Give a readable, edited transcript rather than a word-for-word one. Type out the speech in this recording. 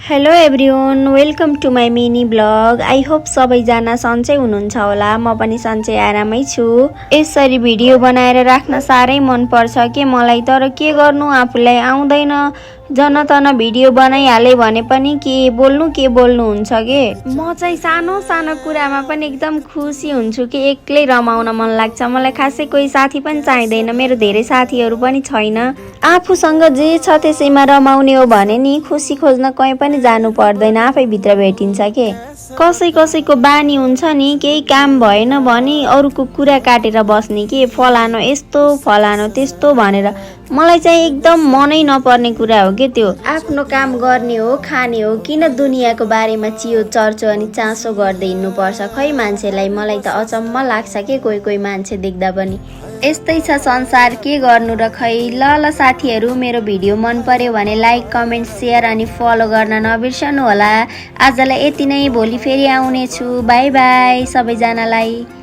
Hello everyone, welcome to my mini blog. I hope सबैजना सन्चै हुनुहुन्छ होला। म पनि सन्चै आरामै छु। यसरी भिडियो बनाएर राख्न साह्रै मन पर्छ के मलाई, तर के गर्नु आफूलाई आउँदैन। जनतन भिडियो बनाइहाले भने पनि के बोल्नु हुन्छ के। म चाहिँ सानो सानो कुरामा पनि एकदम खुसी हुन्छु कि एक्लै रमाउन मन लाग्छ। मलाई खासै कोही साथी पनि चाहिँदैन, मेरो धेरै साथीहरू पनि छैन। आफूसँग जे छ त्यसैमा रमाउने हो भने नि खुसी खोज्न कहीँ पनि जानु पर्दैन, आफै भित्र भेटिन्छ के। कसैको बानी हुन्छ नि, केही काम भएन भने अरूको कुरा काटेर बस्ने के, फलानो यस्तो फलानो त्यस्तो भनेर। मलाई चाहिँ एकदम मनै नपर्ने कुरा हो के त्यो। आफ्नो काम गर्ने हो, खाने हो, किन दुनियाँको बारेमा चियो चर्चो अनि चासो गर्दै हिँड्नुपर्छ खै मान्छेलाई। मलाई त अचम्म लाग्छ के कोही मान्छे देख्दा पनि। यस्तै छ संसार, के गर्नु र खै। ल साथीहरू, मेरो भिडियो मन पर्यो भने लाइक कमेन्ट सेयर अनि फलो गर्न नबिर्सनु होला। आजलाई यति नै, भोलि फेरि आउने छु। बाई बाई सबैजनालाई।